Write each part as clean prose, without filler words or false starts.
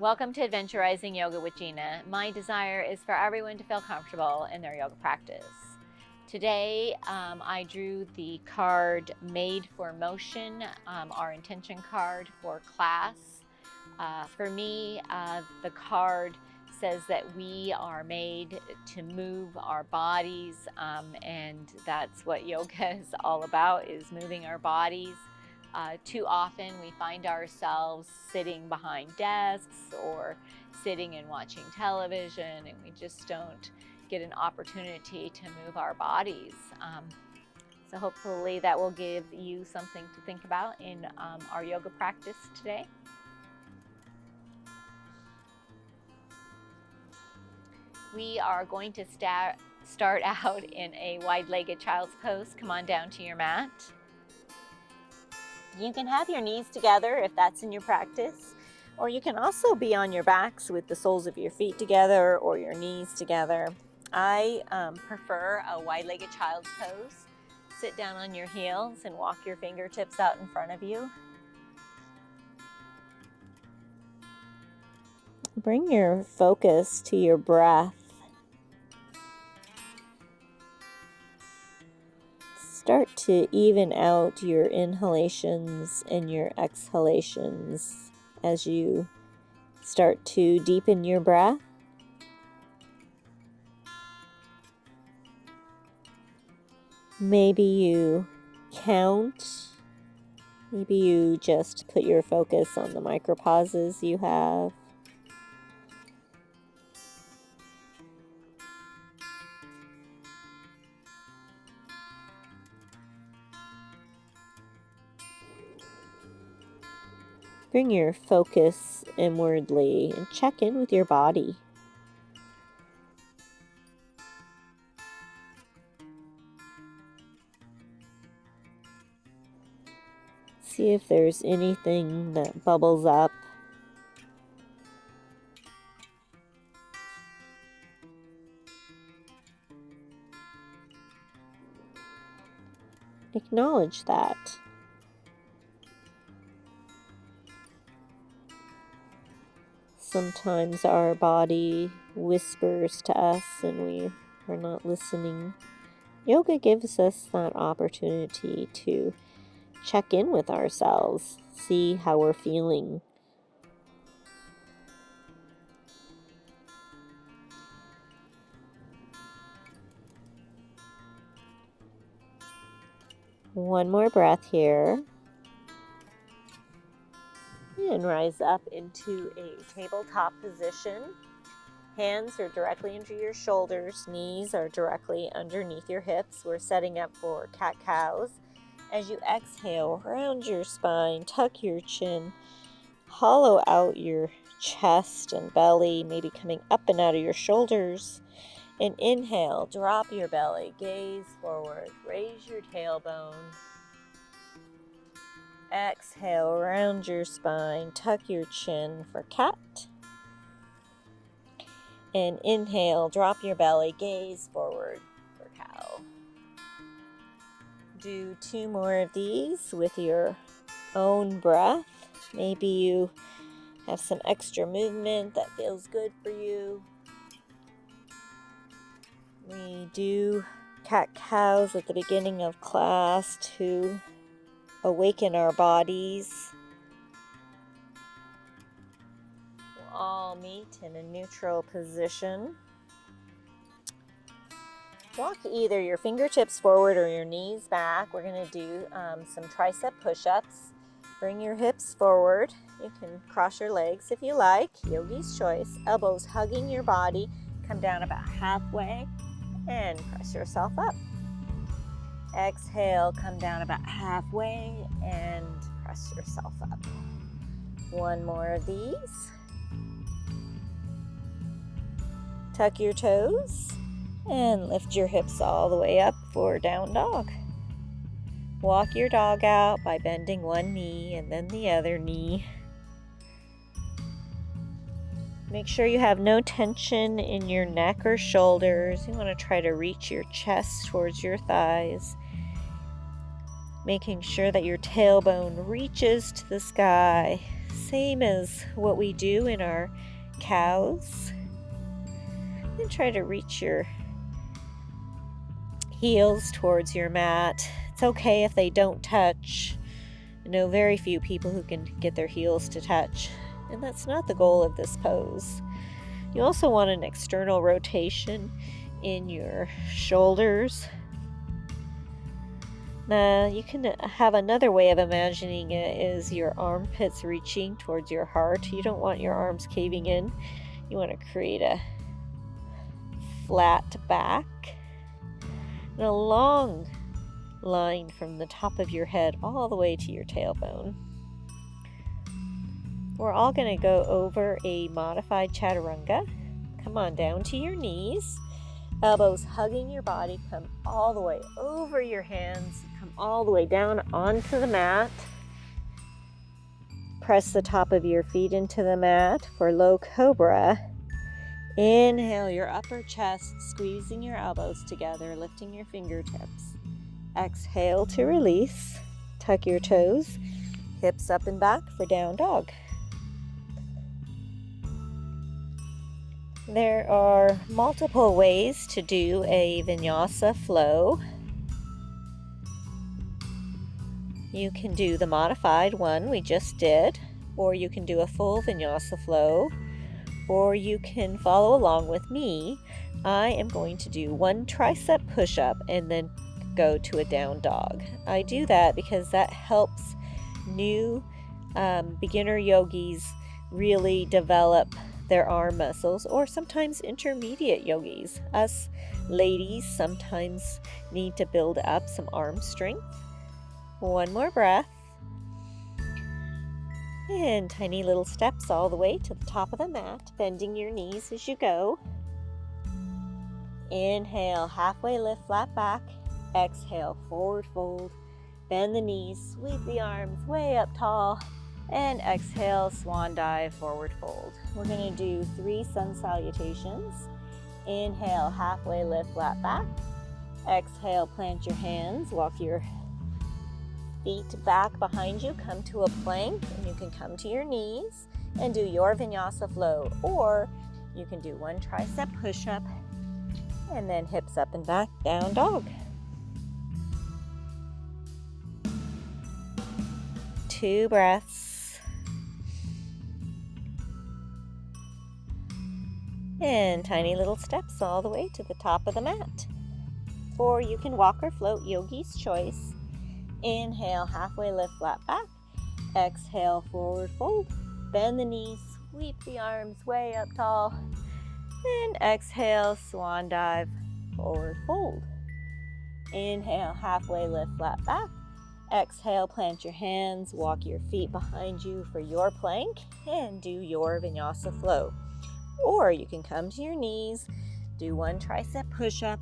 Welcome to Adventurizing Yoga with Gina. My desire is for everyone to feel comfortable in their yoga practice. Today, I drew the card Made for Motion, our intention card for class. For me, the card says that we are made to move our bodies, and that's what yoga is all about, is moving our bodies. Too often we find ourselves sitting behind desks or sitting and watching television, and we just don't get an opportunity to move our bodies. So hopefully that will give you something to think about in our yoga practice today. We are going to start out in a wide-legged child's pose. Come on down to your mat. You can have your knees together if that's in your practice, or you can also be on your backs with the soles of your feet together or your knees together. I prefer a wide-legged child's pose. Sit down on your heels and walk your fingertips out in front of you. Bring your focus to your breath. Start to even out your inhalations and your exhalations as you start to deepen your breath. Maybe you count. Maybe you just put your focus on the micropauses you have. Bring your focus inwardly and check in with your body. See if there's anything that bubbles up. Acknowledge that. Sometimes our body whispers to us and we are not listening. Yoga gives us that opportunity to check in with ourselves, see how we're feeling. One more breath here. And rise up into a tabletop position. Hands are directly under your shoulders. Knees are directly underneath your hips. We're setting up for cat-cows. As you exhale, round your spine, tuck your chin, hollow out your chest and belly, maybe coming up and out of your shoulders. And inhale, drop your belly, gaze forward, raise your tailbone. Exhale, round your spine, tuck your chin for cat. And inhale, drop your belly, gaze forward for cow. Do 2 more of these with your own breath. Maybe you have some extra movement that feels good for you. We do cat-cows at the beginning of class to awaken our bodies. We'll all meet in a neutral position. Walk either your fingertips forward or your knees back. We're going to do some tricep push-ups. Bring your hips forward. You can cross your legs if you like. Yogi's choice. Elbows hugging your body. Come down about halfway and press yourself up. Exhale, come down about halfway and press yourself up. 1 more of these. Tuck your toes and lift your hips all the way up for down dog. Walk your dog out by bending one knee and then the other knee. Make sure you have no tension in your neck or shoulders. You want to try to reach your chest towards your thighs. Making sure that your tailbone reaches to the sky. same as what we do in our cows. And try to reach your heels towards your mat. It's okay if they don't touch. I know very few people who can get their heels to touch, and that's not the goal of this pose. You also want an external rotation in your shoulders. Now, you can have another way of imagining it is your armpits reaching towards your heart. You don't want your arms caving in. You want to create a flat back and a long line from the top of your head all the way to your tailbone. We're all going to go over a modified chaturanga. Come on down to your knees. Elbows hugging your body. Come all the way over your hands. Come all the way down onto the mat. Press the top of your feet into the mat for low cobra. Inhale your upper chest, squeezing your elbows together, lifting your fingertips. Exhale to release. Tuck your toes, hips up and back for down dog. There are multiple ways to do a vinyasa flow. You can do the modified one we just did, or you can do a full vinyasa flow, or you can follow along with me. I am going to do one tricep push-up and then go to a down dog. I do that because that helps new beginner yogis really develop their arm muscles, or sometimes intermediate yogis. Us ladies sometimes need to build up some arm strength. One more breath. And tiny little steps all the way to the top of the mat, bending your knees as you go. Inhale, halfway lift, flat back. Exhale, forward fold. Bend the knees, sweep the arms way up tall. And exhale, swan dive, forward fold. We're going to do 3 sun salutations. Inhale, halfway lift, flat back. Exhale, plant your hands, walk your feet back behind you, come to a plank, and you can come to your knees and do your vinyasa flow, or you can do one tricep push-up and then hips up and back, down dog. 2 breaths. And tiny little steps all the way to the top of the mat. Or you can walk or float, yogi's choice. Inhale, halfway lift, flat back. Exhale, forward fold. Bend the knees, sweep the arms way up tall. And exhale, swan dive, forward fold. Inhale, halfway lift, flat back. Exhale, plant your hands, walk your feet behind you for your plank, and do your vinyasa flow. Or you can come to your knees, do one tricep push-up,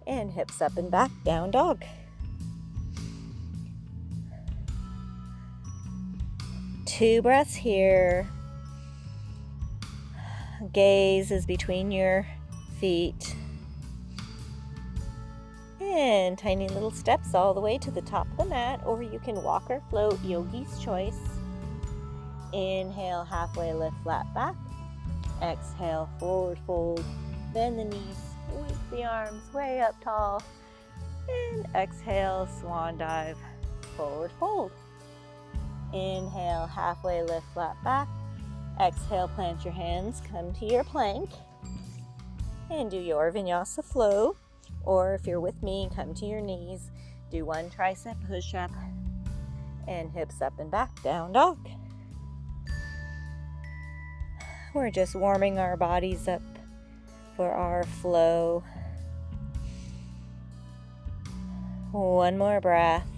and hips up and back, down dog. 2 breaths here. Gaze is between your feet. And tiny little steps all the way to the top of the mat, or you can walk or float, yogi's choice. Inhale, halfway lift, flat back. Exhale, forward fold. Bend the knees, sweep the arms way up tall. And exhale, swan dive, forward fold. Inhale, halfway lift, flat back. Exhale, plant your hands, come to your plank. And do your vinyasa flow. Or if you're with me, come to your knees, do one tricep push-up, and hips up and back, down dog. We're just warming our bodies up for our flow. One more breath.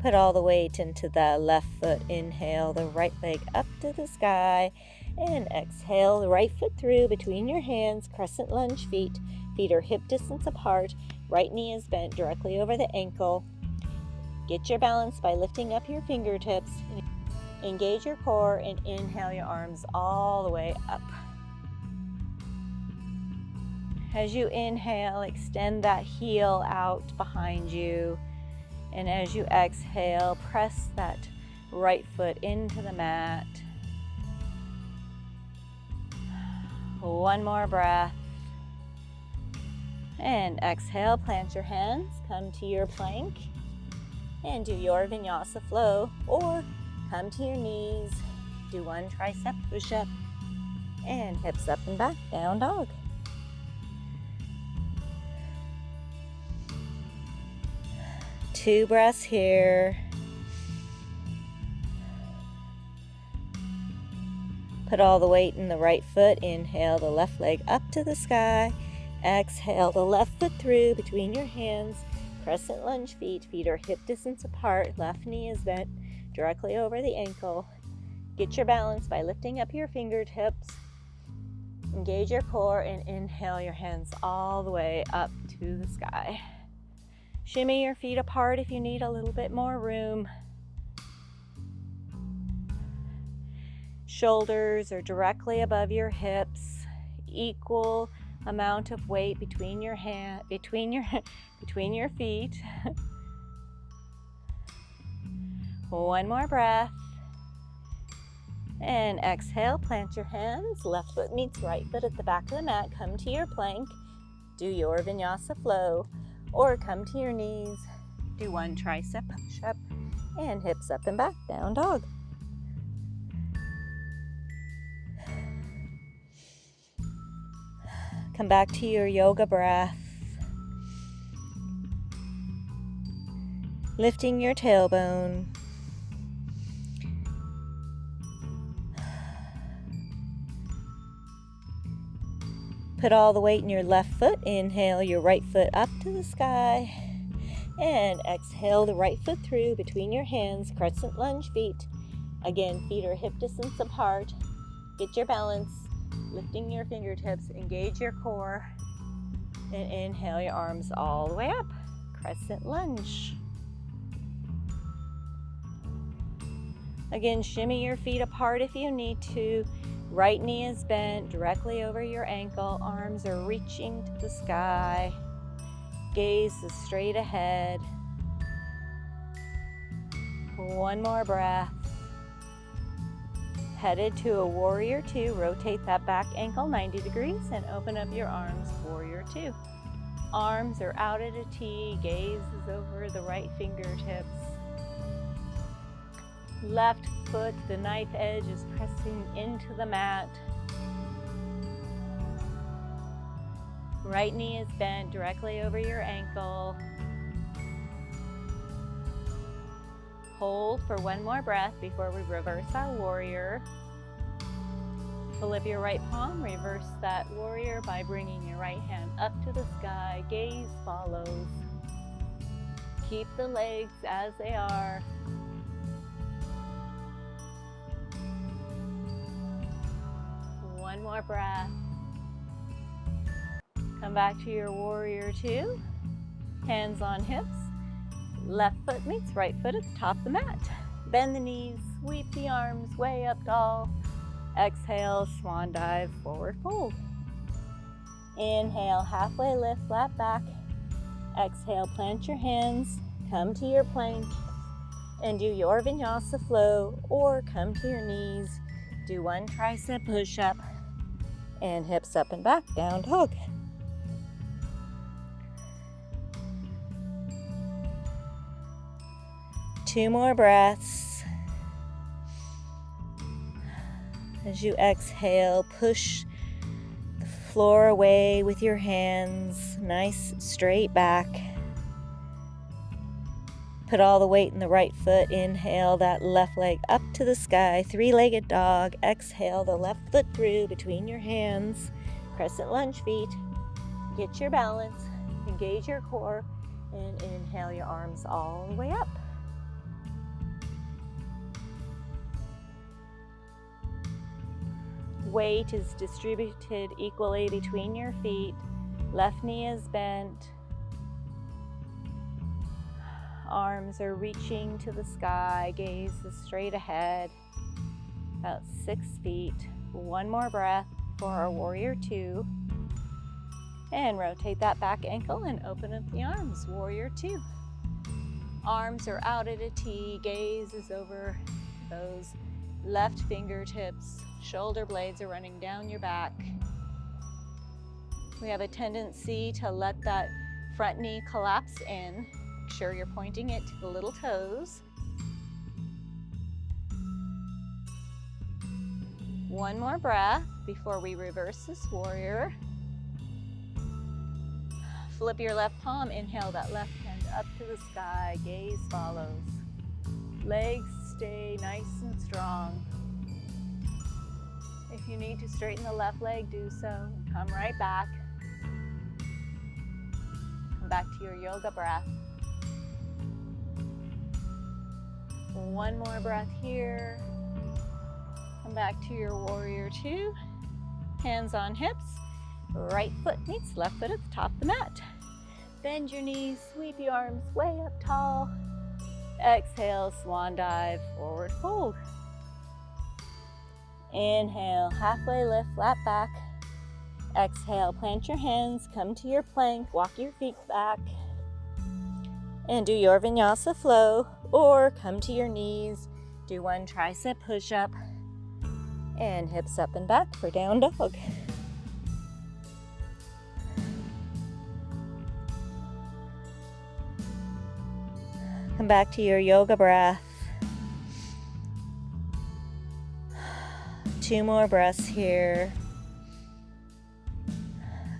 Put all the weight into the left foot. Inhale the right leg up to the sky. And exhale the right foot through between your hands. Crescent lunge feet. Feet are hip distance apart. Right knee is bent directly over the ankle. Get your balance by lifting up your fingertips. Engage your core and inhale your arms all the way up. As you inhale, extend that heel out behind you. And as you exhale, press that right foot into the mat. One more breath. And exhale, plant your hands, come to your plank, and do your vinyasa flow, or come to your knees, do one tricep push-up, and hips up and back, down dog. Two breaths here. Put all the weight in the right foot. Inhale the left leg up to the sky. Exhale the left foot through between your hands. Crescent lunge feet. Feet are hip distance apart. Left knee is bent directly over the ankle. Get your balance by lifting up your fingertips. Engage your core and inhale your hands all the way up to the sky. Shimmy your feet apart if you need a little bit more room. Shoulders are directly above your hips. Equal amount of weight between your feet. One more breath. And exhale, plant your hands. Left foot meets right foot at the back of the mat. Come to your plank. Do your vinyasa flow. Or come to your knees. Do one tricep push-up. And hips up and back, down dog. Come back to your yoga breath. Lifting your tailbone. Put all the weight in your left foot. Inhale your right foot up to the sky. And exhale the right foot through between your hands. Crescent lunge feet. Again, feet are hip distance apart. Get your balance. Lifting your fingertips, engage your core, and inhale your arms all the way up. Crescent lunge. Again, shimmy your feet apart if you need to. Right knee is bent directly over your ankle. Arms are reaching to the sky. Gaze is straight ahead. One more breath. Headed to a warrior two. Rotate that back ankle 90 degrees and open up your arms, warrior two. Arms are out at a T. Gaze is over the right fingertips. Left foot, the knife edge is pressing into the mat. Right knee is bent directly over your ankle. Hold for one more breath before we reverse our warrior. Flip your right palm, reverse that warrior by bringing your right hand up to the sky. Gaze follows. Keep the legs as they are. One more breath. Come back to your warrior two. Hands on hips. Left foot meets right foot at the top of the mat. Bend the knees, sweep the arms way up tall. Exhale, swan dive, forward fold. Inhale, halfway lift, flat back. Exhale, plant your hands, come to your plank, and do your vinyasa flow, or come to your knees. Do one tricep push-up, and hips up and back, down dog. Two more breaths. As you exhale, push the floor away with your hands, nice straight back. Put all the weight in the right foot. Inhale that left leg up to the sky, three-legged dog. Exhale the left foot through between your hands, crescent lunge feet. Get your balance, engage your core, and inhale your arms all the way up. Weight is distributed equally between your feet. Left knee is bent. Arms are reaching to the sky. Gaze is straight ahead. About 6 feet. One more breath for our warrior two. And rotate that back ankle and open up the arms. Warrior two. Arms are out at a T, gaze is over those left fingertips, shoulder blades are running down your back. We have a tendency to let that front knee collapse in. Make sure you're pointing it to the little toes. One more breath before we reverse this warrior. Flip your left palm, inhale that left hand up to the sky, gaze follows. Legs stay nice and strong. If you need to straighten the left leg, do so. Come right back. Come back to your yoga breath. One more breath here. Come back to your warrior two. Hands on hips. Right foot meets left foot at the top of the mat. Bend your knees, sweep your arms way up tall. Exhale, swan dive, forward fold. Inhale, halfway lift, flat back. Exhale, plant your hands, come to your plank, walk your feet back. And do your vinyasa flow, or come to your knees. Do one tricep push-up, and hips up and back for down dog. Come back to your yoga breath. Two more breaths here.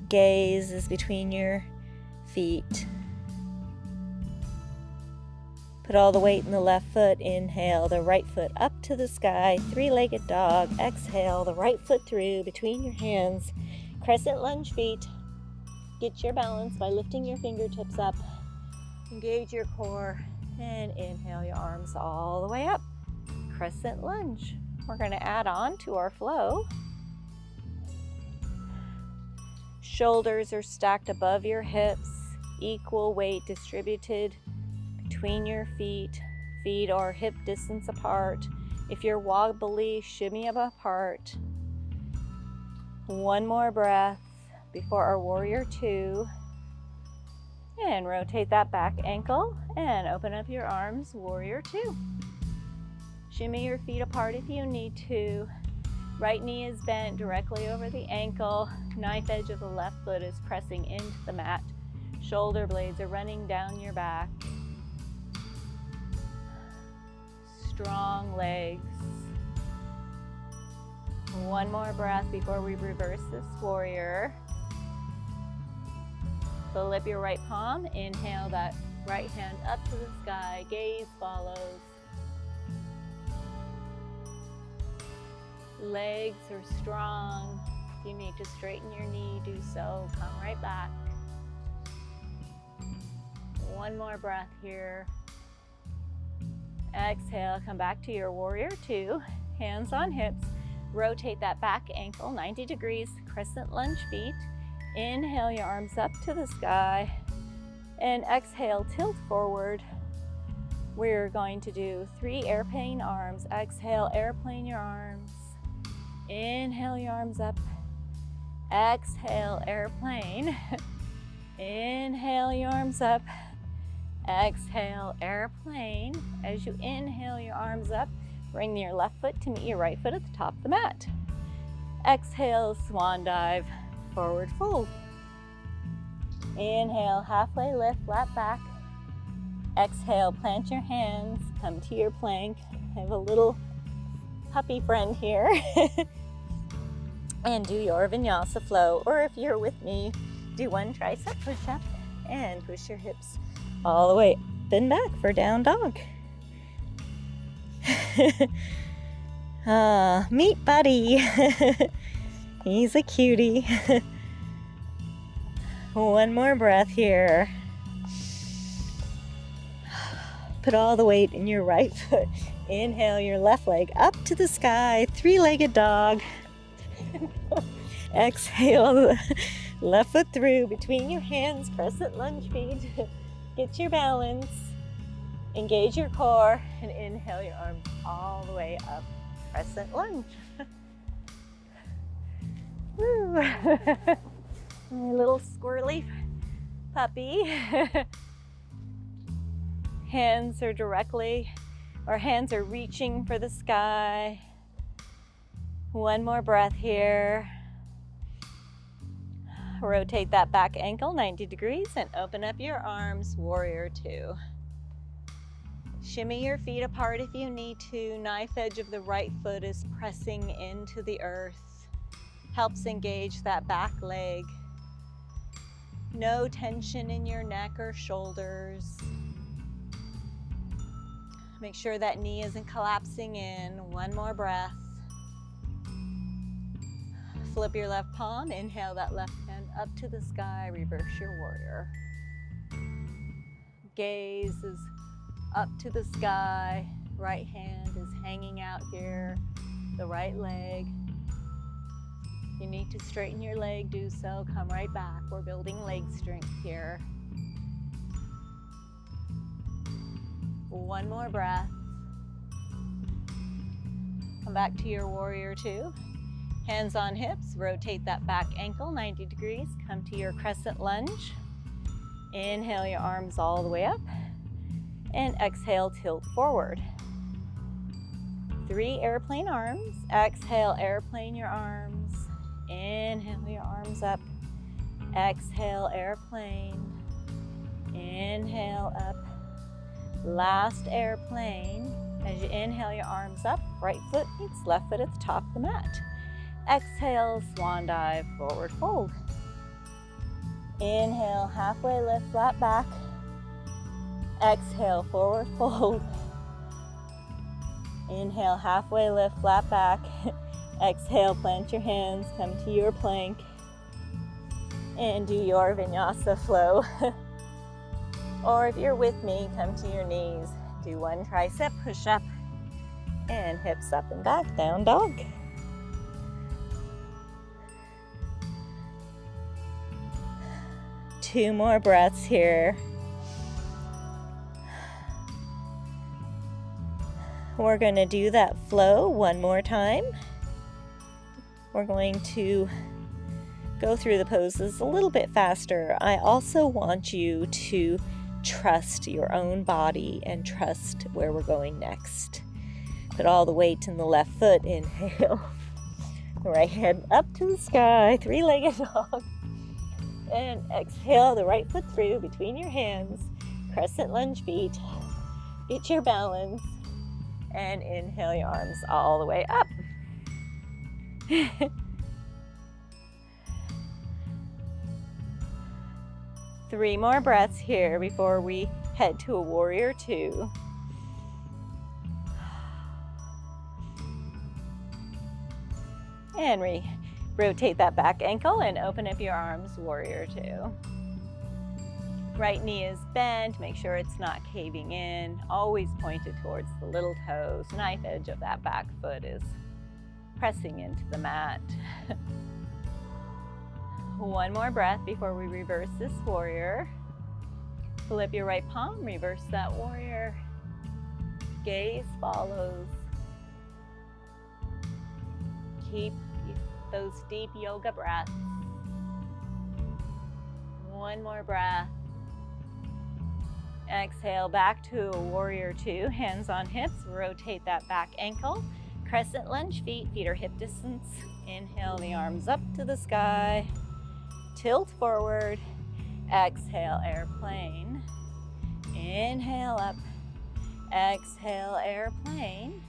Gaze is between your feet. Put all the weight in the left foot. Inhale, the right foot up to the sky, three-legged dog. Exhale, the right foot through between your hands. Crescent lunge feet. Get your balance by lifting your fingertips up. Engage your core. And inhale your arms all the way up. Crescent lunge. We're going to add on to our flow. Shoulders are stacked above your hips. Equal weight distributed between your feet. Feet are hip distance apart. If you're wobbly, shimmy them apart. One more breath before our warrior two. And rotate that back ankle and open up your arms, warrior two. Shimmy your feet apart if you need to. Right knee is bent directly over the ankle. Knife edge of the left foot is pressing into the mat. Shoulder blades are running down your back. Strong legs. One more breath before we reverse this warrior. Flip your right palm. Inhale that right hand up to the sky. Gaze follows. Legs are strong. If you need to straighten your knee, do so. Come right back. One more breath here. Exhale, come back to your warrior two. Hands on hips. Rotate that back ankle 90 degrees. Crescent lunge feet. Inhale your arms up to the sky. And exhale, tilt forward. We're going to do 3 airplane arms. Exhale, airplane your arms. Inhale your arms up. Exhale, airplane. Inhale your arms up. Exhale, airplane. As you inhale your arms up, bring your left foot to meet your right foot at the top of the mat. Exhale, swan dive, forward fold. Inhale, halfway lift, flat back. Exhale, plant your hands, come to your plank. I have a little puppy friend here. And do your vinyasa flow, or if you're with me, do one tricep push-up and push your hips all the way up and back for down dog. Meet Buddy. He's a cutie. One more breath here. Put all the weight in your right foot. Inhale your left leg up to the sky, three-legged dog. Exhale the left foot through between your hands, crescent lunge feet. Get your balance. Engage your core and inhale your arms all the way up. Crescent lunge. Woo. My little squirrely puppy. Hands are hands are reaching for the sky. One more breath here. Rotate that back ankle 90 degrees and open up your arms, warrior two. Shimmy your feet apart if you need to. Knife edge of the right foot is pressing into the earth. Helps engage that back leg. No tension in your neck or shoulders. Make sure that knee isn't collapsing in. One more breath. Flip your left palm, inhale that left hand up to the sky, reverse your warrior. Gaze is up to the sky, right hand is hanging out here, the right leg. If you need to straighten your leg, do so, come right back. We're building leg strength here. One more breath. Come back to your warrior two. Hands on hips, rotate that back ankle 90 degrees. Come to your crescent lunge. Inhale your arms all the way up. And exhale, tilt forward. 3 airplane arms. Exhale, airplane your arms. Inhale your arms up. Exhale, airplane. Inhale up. Last airplane. As you inhale your arms up, right foot meets left foot at the top of the mat. Exhale, swan dive, forward fold. Inhale, halfway lift, flat back. Exhale, forward fold. Inhale, halfway lift, flat back. Exhale, plant your hands, come to your plank. And do your vinyasa flow. Or if you're with me, come to your knees. Do one tricep push-up. And hips up and back, down dog. Two more breaths here. We're going to do that flow one more time. We're going to go through the poses a little bit faster. I also want you to trust your own body and trust where we're going next. Put all the weight in the left foot. Inhale. The right hand up to the sky, three-legged dog. And exhale the right foot through between your hands. Crescent lunge feet. Get your balance. And inhale your arms all the way up. 3 more breaths here before we head to a warrior two. And rotate that back ankle and open up your arms, warrior two. Right knee is bent, make sure it's not caving in. Always pointed towards the little toes. Knife edge of that back foot is pressing into the mat. One more breath before we reverse this warrior. Flip your right palm, reverse that warrior. Gaze follows. Keep those deep yoga breaths. One more breath. Exhale back to a warrior two. Hands on hips, rotate that back ankle. Crescent lunge, feet are hip distance. Inhale the arms up to the sky. Tilt forward. Exhale, airplane. Inhale up. Exhale, airplane.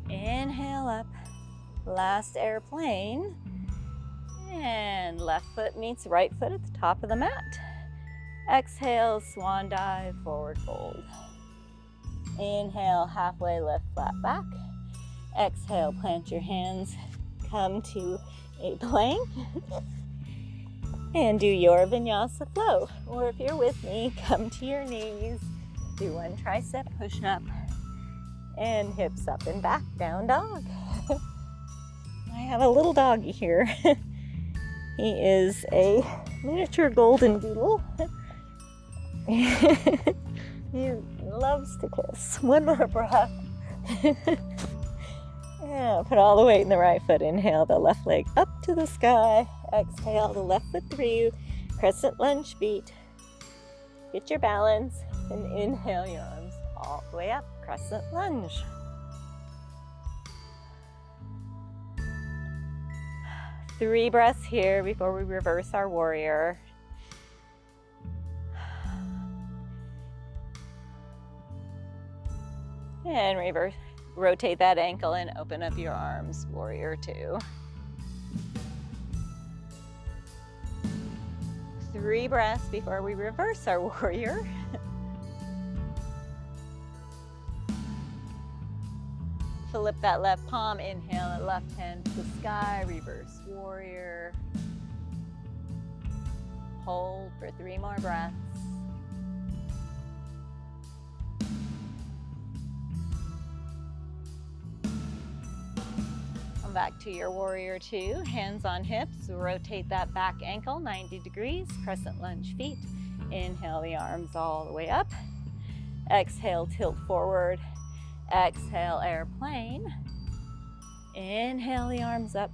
Inhale up. Last airplane. And left foot meets right foot at the top of the mat. Exhale, swan dive, forward fold. Inhale, halfway lift, flat back. Exhale, plant your hands. Come to a plank. And do your vinyasa flow. Or if you're with me, come to your knees. Do one tricep push-up. And hips up and back, down dog. I have a little doggy here. He is a miniature golden doodle. He loves to kiss. One more breath. Yeah, put all the weight in the right foot. Inhale the left leg up to the sky. Exhale the left foot through. Crescent lunge feet. Get your balance. And inhale your arms all the way up, crescent lunge. Three breaths here before we reverse our warrior. And reverse, rotate that ankle and open up your arms, warrior two. Three breaths before we reverse our warrior. Flip that left palm, inhale the left hand to the sky, reverse warrior. Hold for 3 more breaths. Come back to your warrior two, hands on hips, rotate that back ankle 90 degrees, crescent lunge feet. Inhale the arms all the way up. Exhale, tilt forward. Exhale, airplane. Inhale the arms up.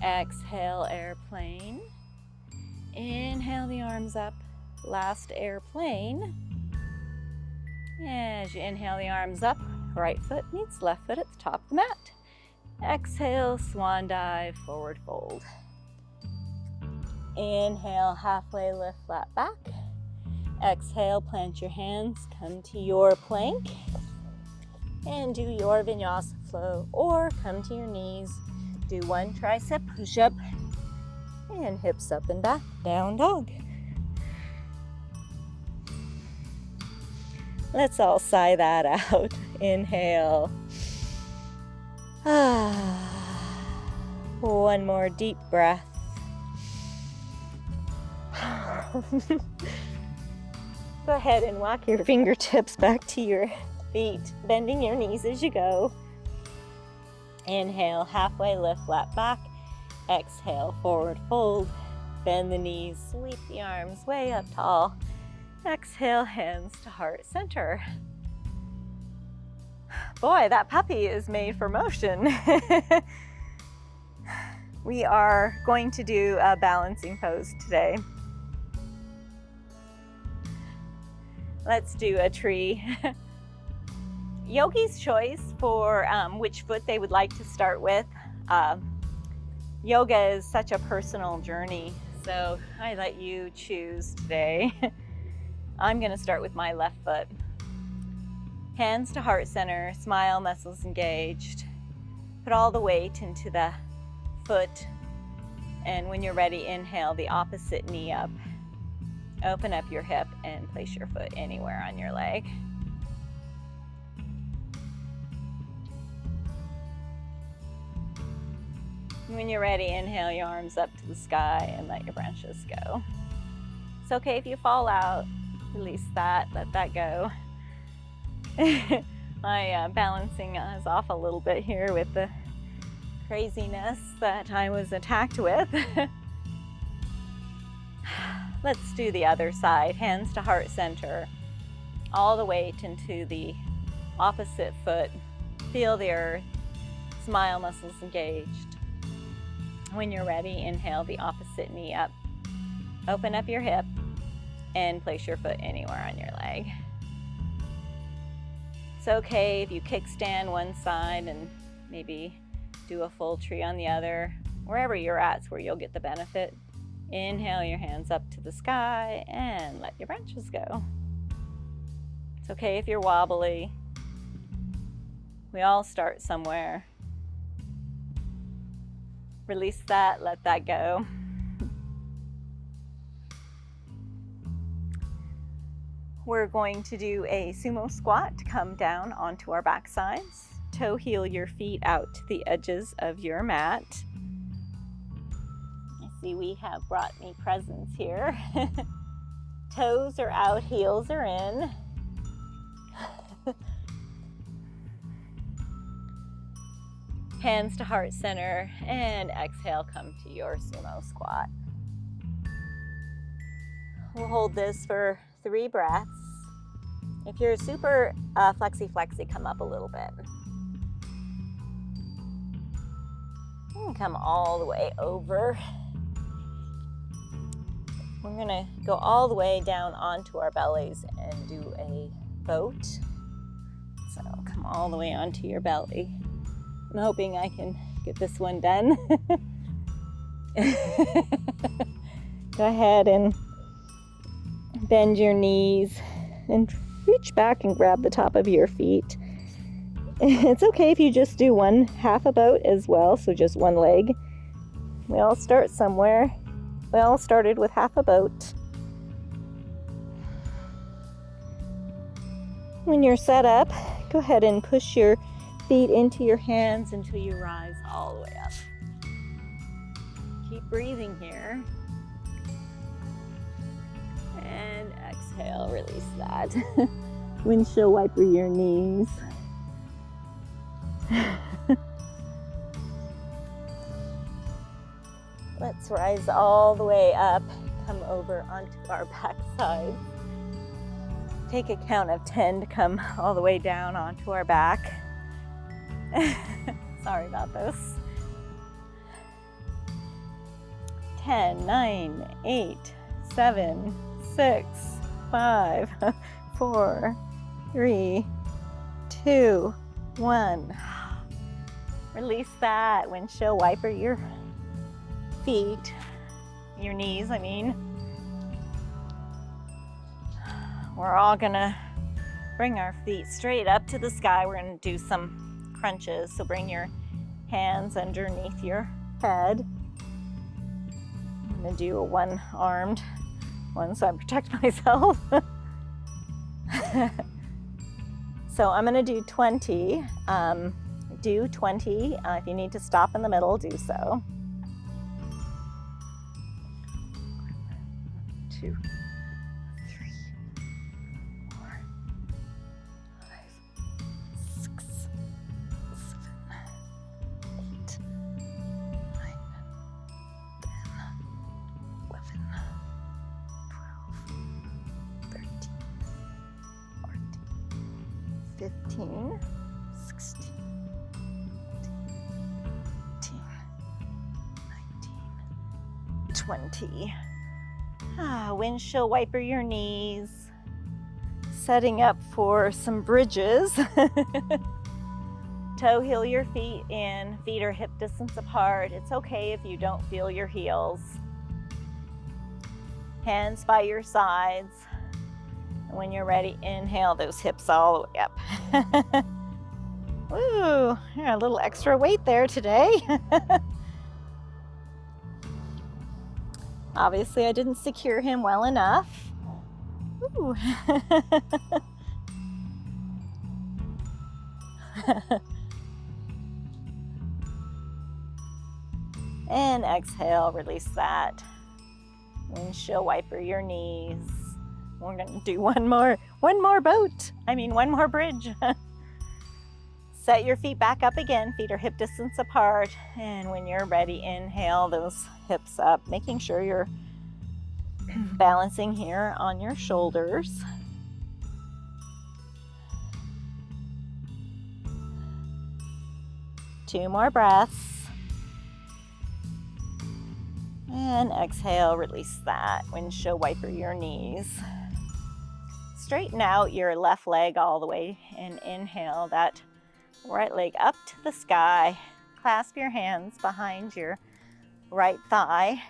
Exhale, airplane. Inhale the arms up. Last airplane. As you inhale the arms up, right foot meets left foot at the top of the mat. Exhale, swan dive, forward fold. Inhale, halfway lift, flat back. Exhale, plant your hands, come to your plank. And do your vinyasa flow, or come to your knees. Do one tricep push-up and hips up and back, down dog. Let's all sigh that out. Inhale. One more deep breath. Go ahead and walk your fingertips back to your feet, bending your knees as you go. Inhale, halfway lift, flat back. Exhale, forward fold. Bend the knees, sweep the arms way up tall. Exhale, hands to heart center. Boy, that puppy is made for motion. We are going to do a balancing pose today. Let's do a tree. Yogi's choice for which foot they would like to start with. Yoga is such a personal journey, so I let you choose today. I'm going to start with my left foot. Hands to heart center, smile, muscles engaged. Put all the weight into the foot, and when you're ready, inhale the opposite knee up. Open up your hip and place your foot anywhere on your leg. When you're ready, inhale your arms up to the sky and let your branches go. It's okay if you fall out. Release that, let that go. My balancing is off a little bit here with the craziness that I was attacked with. Let's do the other side. Hands to heart center. All the weight into the opposite foot. Feel the earth. Smile, muscles engaged. When you're ready, inhale the opposite knee up. Open up your hip and place your foot anywhere on your leg. It's okay if you kickstand one side and maybe do a full tree on the other. Wherever you're at is where you'll get the benefit. Inhale your hands up to the sky and let your branches go. It's okay if you're wobbly. We all start somewhere. Release that, let that go. We're going to do a sumo squat to come down onto our back sides. Toe heel your feet out to the edges of your mat. I see we have brought me presents here. Toes are out, heels are in. Hands to heart center, and exhale, come to your sumo squat. We'll hold this for 3 breaths. If you're super flexy, come up a little bit. And come all the way over. We're gonna go all the way down onto our bellies and do a boat. So come all the way onto your belly. I'm hoping I can get this one done. Go ahead and bend your knees and reach back and grab the top of your feet. It's okay if you just do one half a boat as well, so just one leg. We all start somewhere. We all started with half a boat. When you're set up, go ahead and push your feet into your hands until you rise all the way up. Keep breathing here. And exhale, release that. Windshield wiper your knees. Let's rise all the way up, come over onto our back side. Take a count of 10 to come all the way down onto our back. Sorry about this. 10, 9, 8, 7, 6, 5, 4, 3, 2, 1. Release that. Windshield wiper your feet, your knees, I mean. We're all gonna bring our feet straight up to the sky. We're gonna do some crunches. So bring your hands underneath your head. I'm gonna do a one-armed one so I protect myself. So I'm gonna do 20. Do 20. If you need to stop in the middle, do so. 2, 3, 4, 5, 6, 7, 8, 9, 10, 11, 12, 13, 14, 15, 16, 17, 19, 20. Windshield wiper your knees. Setting up for some bridges. Toe heel your feet in. Feet are hip distance apart. It's okay if you don't feel your heels. Hands by your sides. And when you're ready, inhale those hips all the way up. Woo, a little extra weight there today. Obviously, I didn't secure him well enough. Ooh. And exhale, release that. Windshield wiper your knees. We're gonna do one more boat. One more bridge. Set your feet back up again. Feet are hip distance apart. And when you're ready, inhale those hips up, making sure you're balancing here on your shoulders. Two more breaths. And exhale, release that. Windshield wiper your knees. Straighten out your left leg all the way and inhale that right leg up to the sky. Clasp your hands behind your right thigh.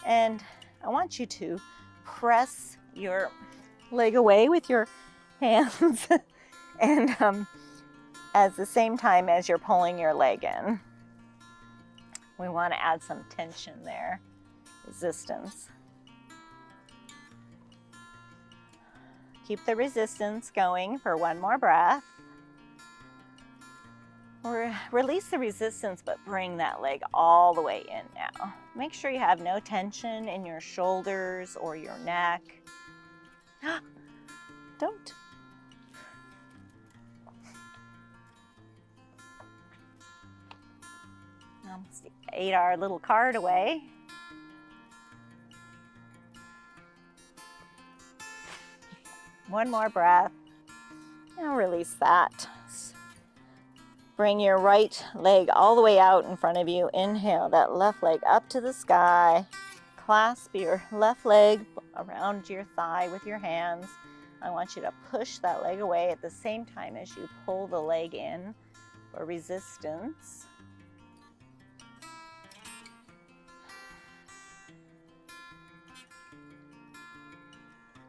And I want you to press your leg away with your hands and at the same time as you're pulling your leg in. We want to add some tension there, resistance. Keep the resistance going for one more breath. Release the resistance, but bring that leg all the way in now. Make sure you have no tension in your shoulders or your neck. Don't. Ate our little card away. One more breath. And release that. Bring your right leg all the way out in front of you. Inhale that left leg up to the sky. Clasp your left leg around your thigh with your hands. I want you to push that leg away at the same time as you pull the leg in for resistance.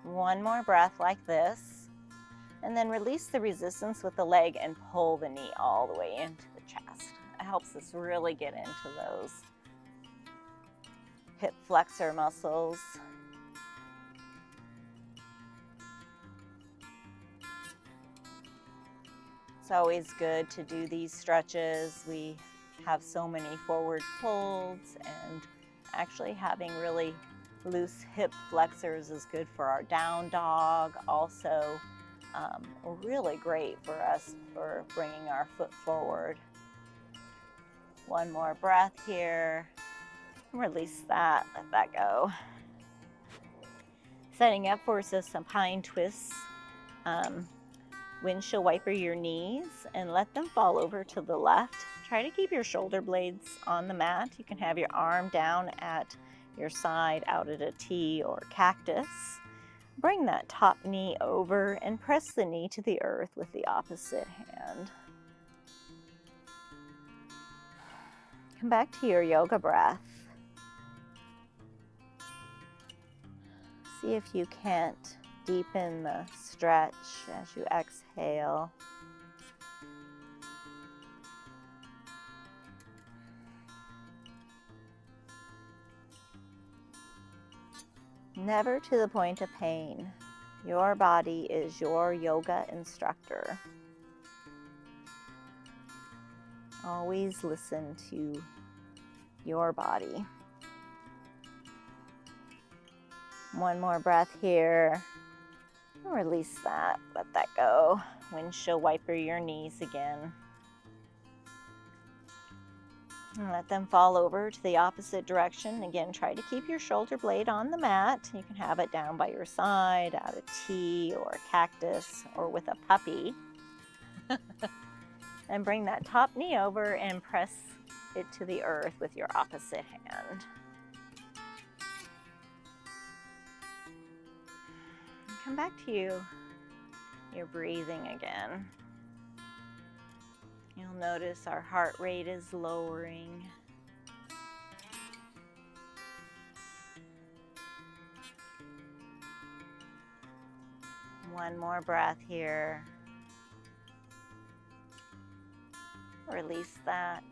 One more breath like this, and then release the resistance with the leg and pull the knee all the way into the chest. It helps us really get into those hip flexor muscles. It's always good to do these stretches. We have so many forward folds, and actually having really loose hip flexors is good for our down dog. Also, really great for us for bringing our foot forward. One more breath here. Release that, let that go. Setting up for some supine twists. Windshield wiper your knees and let them fall over to the left. Try to keep your shoulder blades on the mat. You can have your arm down at your side out at a T or cactus. Bring that top knee over and press the knee to the earth with the opposite hand. Come back to your yoga breath. See if you can't deepen the stretch as you exhale. Never to the point of pain. Your body is your yoga instructor. Always listen to your body. One more breath here. Release that, let that go. Windshield wiper your knees again. And let them fall over to the opposite direction. Again, try to keep your shoulder blade on the mat. You can have it down by your side, out a T or a cactus, or with a puppy. And bring that top knee over and press it to the earth with your opposite hand. Come back to your breathing again. You'll notice our heart rate is lowering. One more breath here. Release that.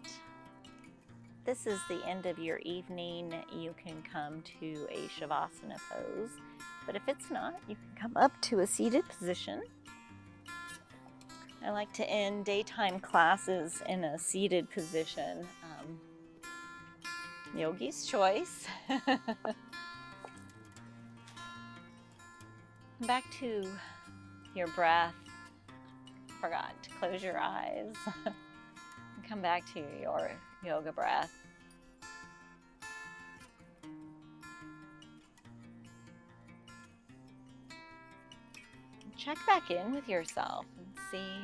This is the end of your evening. You can come to a Shavasana pose. But if it's not, you can come up to a seated position. I like to end daytime classes in a seated position. Yogi's choice. Back to your breath. Forgot to close your eyes. Come back to your yoga breath. Check back in with yourself and see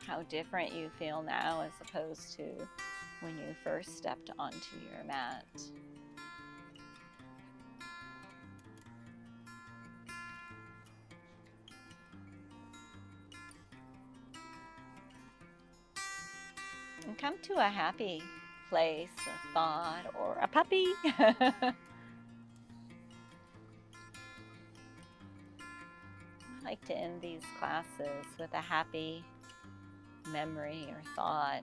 how different you feel now as opposed to when you first stepped onto your mat. And come to a happy place, a thought, or a puppy. I like to end these classes with a happy memory or thought.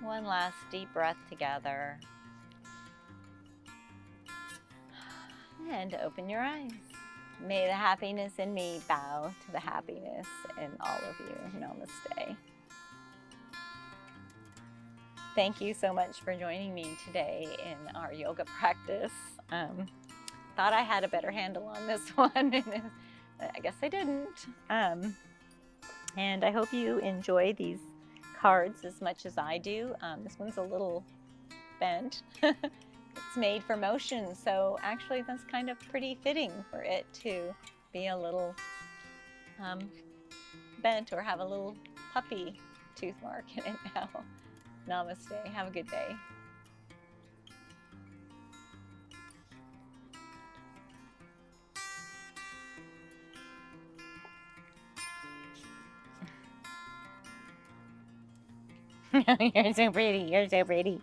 One last deep breath together. And open your eyes. May the happiness in me bow to the happiness in all of you. Namaste. Thank you so much for joining me today in our yoga practice. Thought I had a better handle on this one, and I guess I didn't. And I hope you enjoy these cards as much as I do. This one's a little bent. It's made for motion, so actually that's kind of pretty fitting for it to be a little bent or have a little puppy tooth mark in it now. Namaste. Have a good day. You're so pretty. You're so pretty.